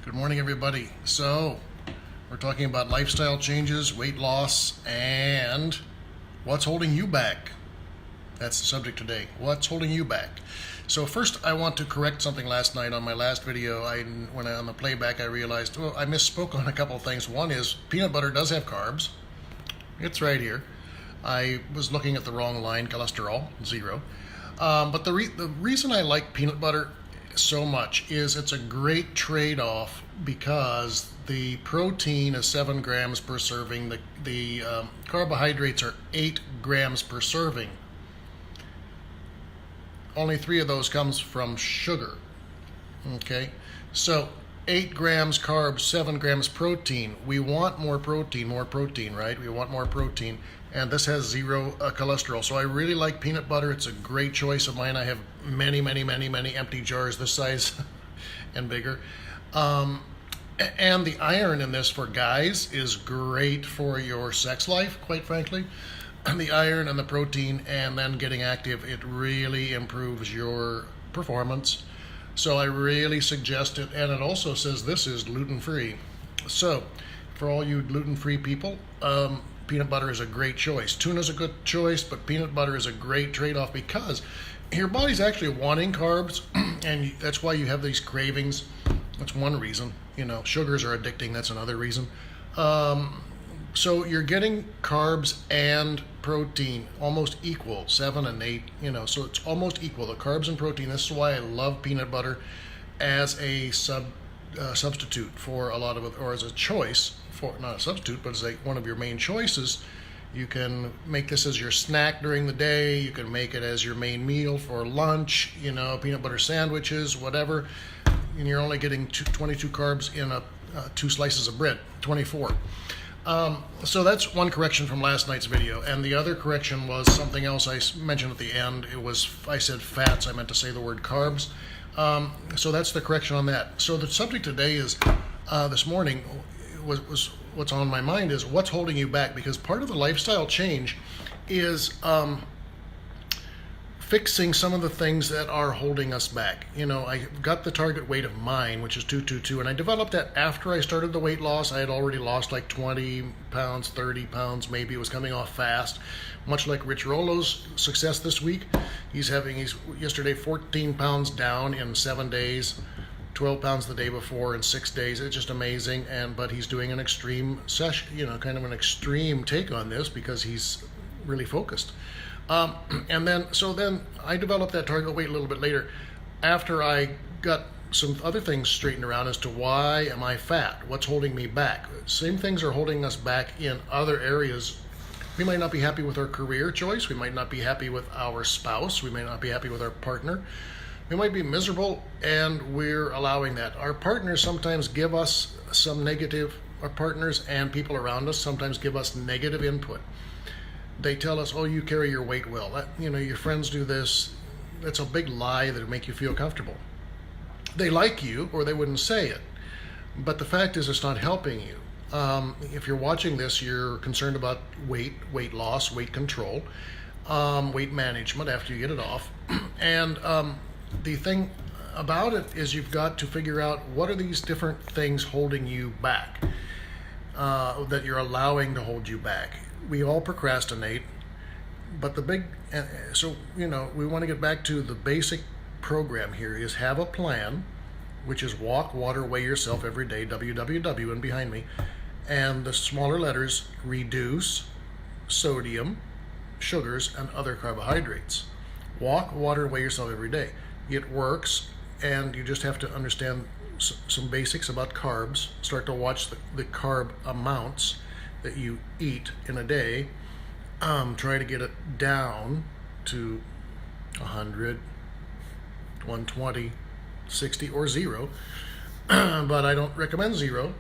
Good morning, everybody. So, we're talking about lifestyle changes, weight loss, and what's holding you back. That's the subject today. What's holding you back? So first, I want to correct something last night on my last video. On the playback, I realized, I misspoke on a couple of things. One is peanut butter does have carbs. It's right here. I was looking at the wrong line, cholesterol, 0. But the reason I like peanut butter so much is it's a great trade-off because the protein is 7 grams per serving. The carbohydrates are 8 grams per serving. Only 3 of those comes from sugar. Okay, so 8 grams carbs, 7 grams protein. We want more protein, right? We want more protein, and this has 0 cholesterol. So I really like peanut butter. It's a great choice of mine. I have many empty jars this size and bigger. And the iron in this for guys is great for your sex life, quite frankly. The iron and the protein, and then getting active, it really improves your performance. So I really suggest it, and it also says this is gluten-free. So for all you gluten-free people, peanut butter is a great choice. Tuna's a good choice, but peanut butter is a great trade-off because your body's actually wanting carbs, and that's why you have these cravings. That's one reason. Sugars are addicting. That's another reason. So you're getting carbs and protein almost equal, 7 and 8, so it's almost equal, the carbs and protein. This is why I love peanut butter as a substitute for a lot of it, or as a choice, for not a substitute, but as one of your main choices. You can make this as your snack during the day. You can make it as your main meal for lunch, peanut butter sandwiches, whatever. And you're only getting 22 carbs in 2 slices of bread, 24. So that's one correction from last night's video, and the other correction was something else I mentioned at the end. I said fats. I meant to say the word carbs. So that's the correction on that. So the subject today is this morning was what's on my mind is what's holding you back, because part of the lifestyle change is fixing some of the things that are holding us back. I got the target weight of mine, which is 222, and I developed that after I started the weight loss. I had already lost like 20 pounds, 30 pounds, maybe. It was coming off fast, much like Rich Rollo's success this week. He's yesterday 14 pounds down in 7 days, 12 pounds the day before in 6 days. It's just amazing. But he's doing an extreme session, kind of an extreme take on this because he's really focused. And then I developed that target weight a little bit later after I got some other things straightened around as to why am I fat? What's holding me back? Same things are holding us back in other areas. We might not be happy with our career choice. We might not be happy with our spouse. We might not be happy with our partner. We might be miserable, and we're allowing that. Our partners sometimes give us some negative, our partners and people around us sometimes give us negative input. They tell us, oh, you carry your weight well. Your friends do this. That's a big lie that will make you feel comfortable. They like you, or they wouldn't say it. But the fact is, it's not helping you. If you're watching this, you're concerned about weight loss, weight control, weight management after you get it off. And the thing about it is you've got to figure out what are these different things holding you back, that you're allowing to hold you back. We all procrastinate, but we want to get back to the basic program here is have a plan, which is walk, water, weigh yourself every day, WWW and behind me, and the smaller letters, reduce sodium, sugars, and other carbohydrates. Walk, water, weigh yourself every day. It works, and you just have to understand some basics about carbs, start to watch the carb amounts that you eat in a day. Try to get it down to 100, 120, 60, or 0. But I don't recommend 0.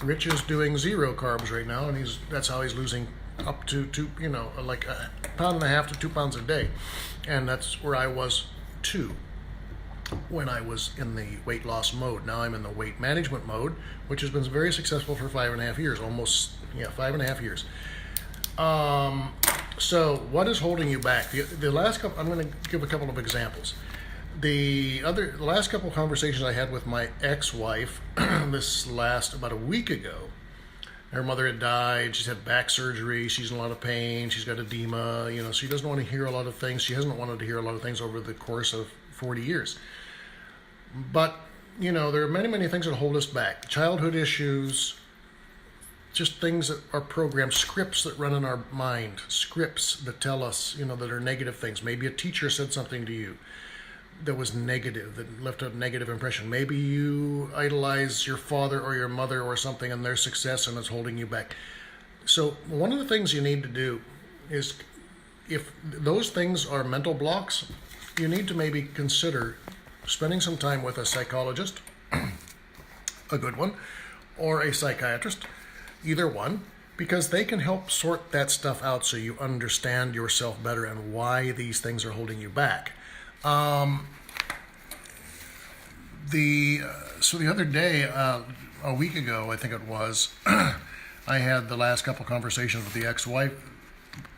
Rich is doing 0 carbs right now, and that's how he's losing up to like 1.5 pounds to 2 pounds a day. And that's where I was too when I was in the weight loss mode. Now I'm in the weight management mode, which has been very successful for 5.5 years, 5.5 years. So what is holding you back? The last couple, I'm going to give a couple of examples. The last couple of conversations I had with my ex-wife, this last about a week ago, her mother had died. She's had back surgery. She's in a lot of pain. She's got edema. She doesn't want to hear a lot of things. She hasn't wanted to hear a lot of things over the course of 40 years. But, there are many, many things that hold us back. Childhood issues, just things that are programmed, scripts that run in our mind, scripts that tell us, that are negative things. Maybe a teacher said something to you that was negative, that left a negative impression. Maybe you idolize your father or your mother or something and their success, and it's holding you back. So one of the things you need to do is, if those things are mental blocks, you need to maybe consider spending some time with a psychologist, a good one, or a psychiatrist, either one, because they can help sort that stuff out so you understand yourself better and why these things are holding you back. So the other day, a week ago, I think it was, I had the last couple conversations with the ex-wife,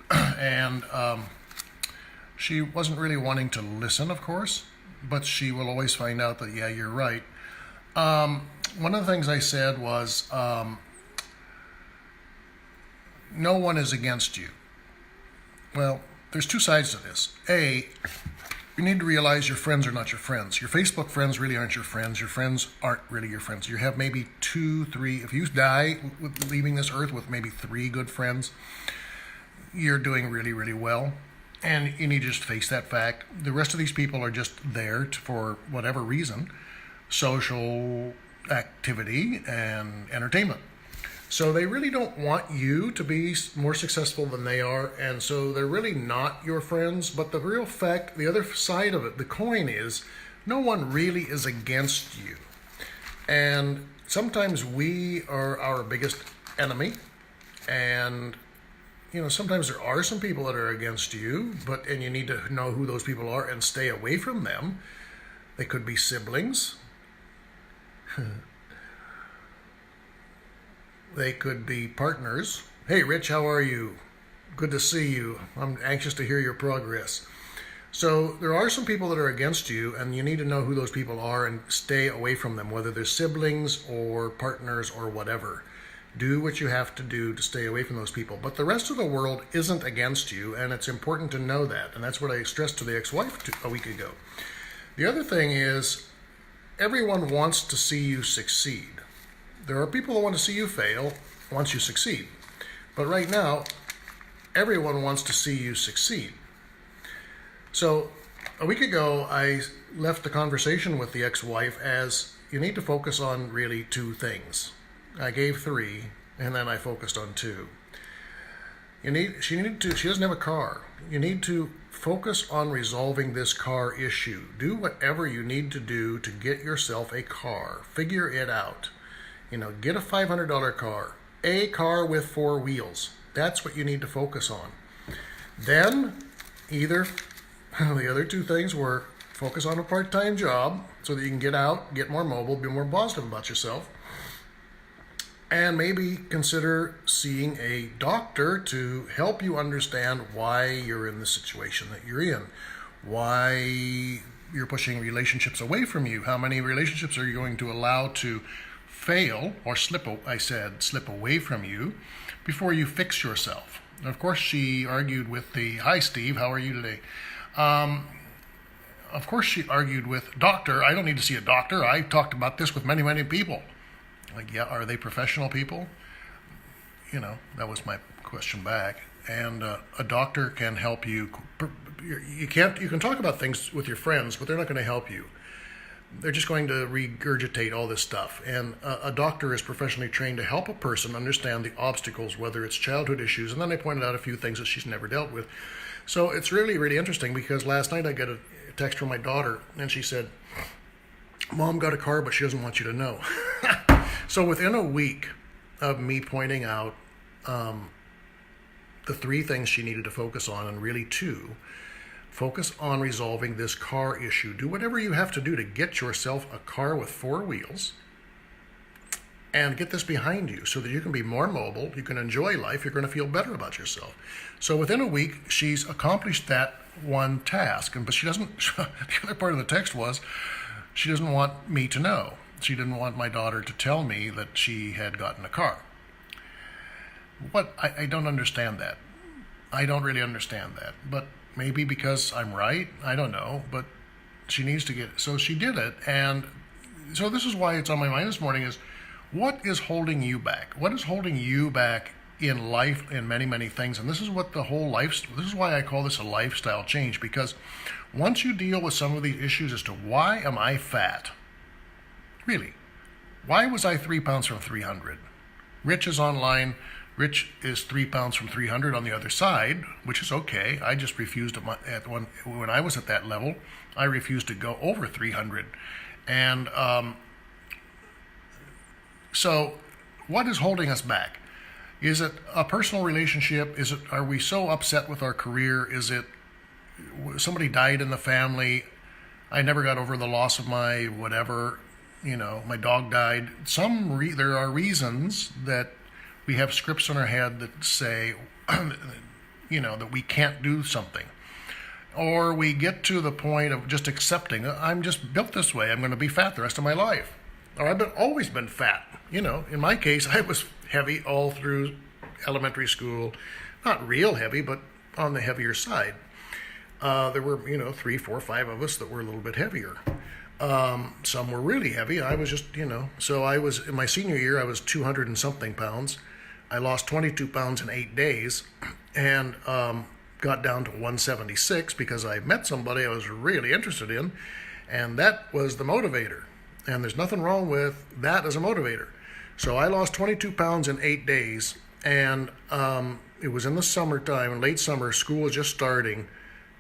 and she wasn't really wanting to listen, of course, but she will always find out that, yeah, you're right. One of the things I said was, no one is against you. Well, there's two sides to this. A, you need to realize your friends are not your friends. Your Facebook friends really aren't your friends. Your friends aren't really your friends. You have maybe 2, 3, if you die leaving this earth with maybe 3 good friends, you're doing really, really well. And you need to just face that fact. The rest of these people are just there for whatever reason, social activity and entertainment. So they really don't want you to be more successful than they are, and so they're really not your friends. But the real fact, the other side of it, the coin is, no one really is against you. And sometimes we are our biggest enemy, and sometimes there are some people that are against you, and you need to know who those people are and stay away from them. They could be siblings. They could be partners. Hey, Rich, how are you? Good to see you. I'm anxious to hear your progress. So there are some people that are against you, and you need to know who those people are and stay away from them, whether they're siblings or partners or whatever. Do what you have to do to stay away from those people. But the rest of the world isn't against you, and it's important to know that. And that's what I stressed to the ex-wife a week ago. The other thing is, everyone wants to see you succeed. There are people that want to see you fail once you succeed. But right now, everyone wants to see you succeed. So a week ago, I left the conversation with the ex-wife as, you need to focus on really 2 things. I gave 3, and then I focused on 2. She doesn't have a car. You need to focus on resolving this car issue. Do whatever you need to do to get yourself a car. Figure it out. Get a $500 car. A car with 4 wheels. That's what you need to focus on. Then, either the other 2 things were focus on a part-time job so that you can get out, get more mobile, be more positive about yourself, and maybe consider seeing a doctor to help you understand why you're in the situation that you're in, why you're pushing relationships away from you. How many relationships are you going to allow to fail or slip away from you before you fix yourself? And of course, she argued with hi Steve, how are you today? Of course, she argued with, doctor, I don't need to see a doctor. I talked about this with many, many people. Like, yeah, are they professional people? That was my question back. And a doctor can help you. You can talk about things with your friends, but they're not going to help you. They're just going to regurgitate all this stuff. And a doctor is professionally trained to help a person understand the obstacles, whether it's childhood issues. And then I pointed out a few things that she's never dealt with. So it's really, really interesting, because last night I got a text from my daughter, and she said, Mom got a car, but she doesn't want you to know. So within a week of me pointing out the 3 things she needed to focus on, and really 2, focus on resolving this car issue. Do whatever you have to do to get yourself a car with 4 wheels. and get this behind you so that you can be more mobile, you can enjoy life, you're going to feel better about yourself. So within a week, she's accomplished that one task. But she doesn't, the other part of the text was, she doesn't want me to know. She didn't want my daughter to tell me that she had gotten a car. I don't understand that. I don't really understand that. But maybe because I'm right, I don't know. But she needs to get it. So she did it. And so this is why it's on my mind this morning is, what is holding you back? What is holding you back in life, in many, many things? And this is what this is why I call this a lifestyle change, because once you deal with some of these issues as to why am I fat? Really, why was I 3 pounds from 300? Rich is online. Rich is 3 pounds from 300 on the other side, which is okay. I just refused when I was at that level, I refused to go over 300. And so what is holding us back? Is it a personal relationship? Are we so upset with our career? Is it somebody died in the family? I never got over the loss of my whatever, my dog died. There are reasons that we have scripts in our head that say, that we can't do something. Or we get to the point of just accepting, I'm just built this way, I'm going to be fat the rest of my life. Or I've always been fat. In my case, I was heavy all through elementary school. Not real heavy, but on the heavier side. There were, 3, 4, 5 of us that were a little bit heavier. Some were really heavy. I was just, so I was, in my senior year, I was 200 and something pounds. I lost 22 pounds in 8 days and got down to 176 because I met somebody I was really interested in, and that was the motivator. And there's nothing wrong with that as a motivator. So I lost 22 pounds in 8 days, and it was in the summertime, late summer, school was just starting,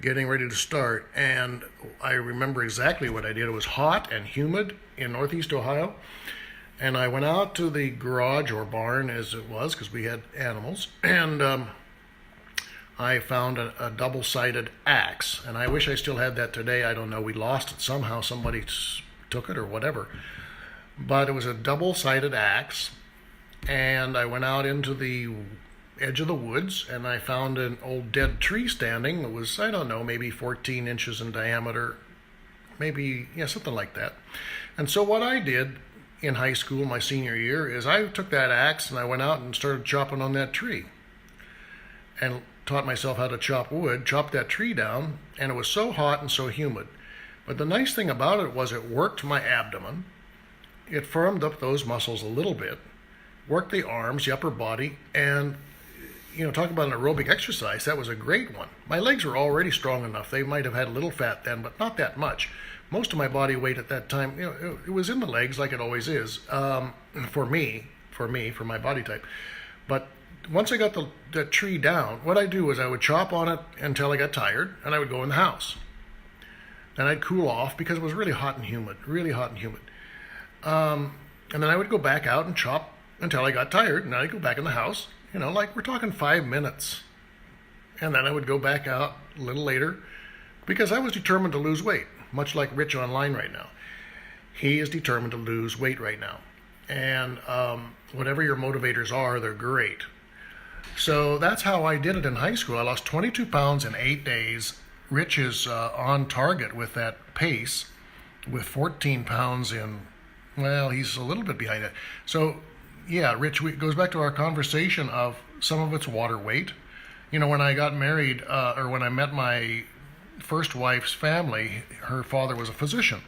getting ready to start, and I remember exactly what I did. It was hot and humid in Northeast Ohio, and I went out to the garage or barn as it was, because we had animals, and I found a double-sided axe, and I wish I still had that today. I don't know, we lost it somehow, somebody took it or whatever. But it was a double-sided axe, and I went out into the edge of the woods, and I found an old dead tree standing. It was, I don't know, maybe 14 inches in diameter, maybe, something like that. And so what I did in high school, my senior year, is I took that axe and I went out and started chopping on that tree, and taught myself how to chop wood, chopped that tree down, and it was so hot and so humid. But the nice thing about it was it worked my abdomen. It firmed up those muscles a little bit, worked the arms, the upper body, and, talk about an aerobic exercise, that was a great one. My legs were already strong enough. They might have had a little fat then, but not that much. Most of my body weight at that time, it was in the legs like it always is, for my body type. But once I got the tree down, what I'd do was I would chop on it until I got tired, and I would go in the house. Then I'd cool off because it was really hot and humid, really hot and humid. And then I would go back out and chop until I got tired, and then I'd go back in the house, like we're talking 5 minutes. And then I would go back out a little later because I was determined to lose weight, much like Rich online right now. He is determined to lose weight right now. And whatever your motivators are, they're great. So that's how I did it in high school. I lost 22 pounds in 8 days. Rich is on target with that pace with 14 pounds in, he's a little bit behind it. So, Rich, it goes back to our conversation of some of it's water weight. When I got married, or when I met my first wife's family, her father was a physician.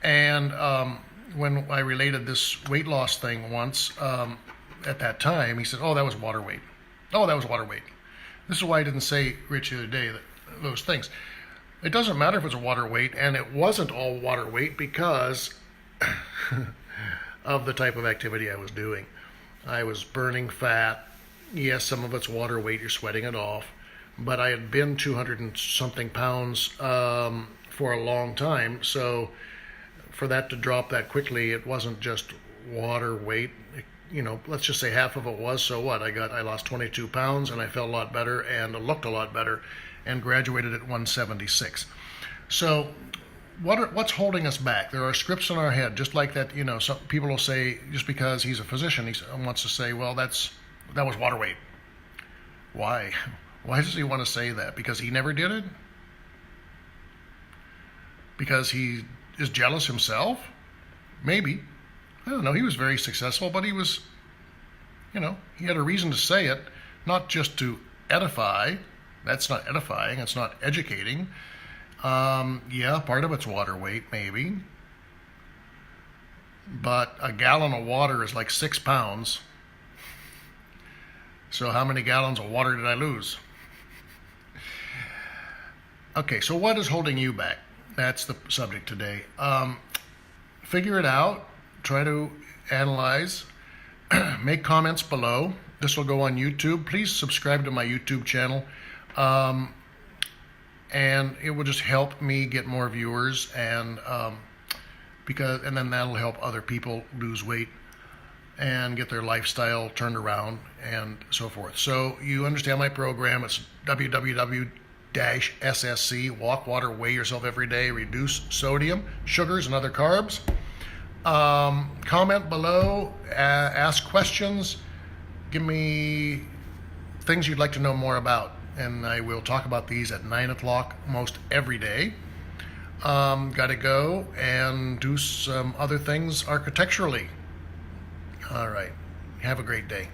And when I related this weight loss thing once, at that time, he said, that was water weight. Oh, that was water weight. This is why I didn't say, Rich, the other day, those things. It doesn't matter if it's a water weight, and it wasn't all water weight because of the type of activity I was doing. I was burning fat. Yes, some of it's water weight, you're sweating it off, but I had been 200 and something pounds for a long time, so for that to drop that quickly, it wasn't just water weight. Let's just say half of it was, so what? I lost 22 pounds, and I felt a lot better, and looked a lot better, and graduated at 176. So what's holding us back? There are scripts in our head, just like that. Some people will say, just because he's a physician, he wants to say, well, that was water weight. Why? Why does he want to say that? Because he never did it? Because he is jealous himself? Maybe. I don't know. He was very successful, but he was, he had a reason to say it, not just to edify. That's not edifying. It's not educating. Yeah, part of it's water weight, maybe. But a gallon of water is like 6 pounds. So how many gallons of water did I lose? Okay, so what is holding you back? That's the subject today. Figure it out. Try to analyze. Make comments below. This will go on YouTube. Please subscribe to my YouTube channel. And it will just help me get more viewers, and then that'll help other people lose weight and get their lifestyle turned around and so forth. So you understand my program. It's WWW-ssc. Walk, water, weigh yourself every day. Reduce sodium, sugars, and other carbs. Comment below. Ask questions. Give me things you'd like to know more about. And I will talk about these at 9 o'clock most every day. Got to go and do some other things architecturally. All right. Have a great day.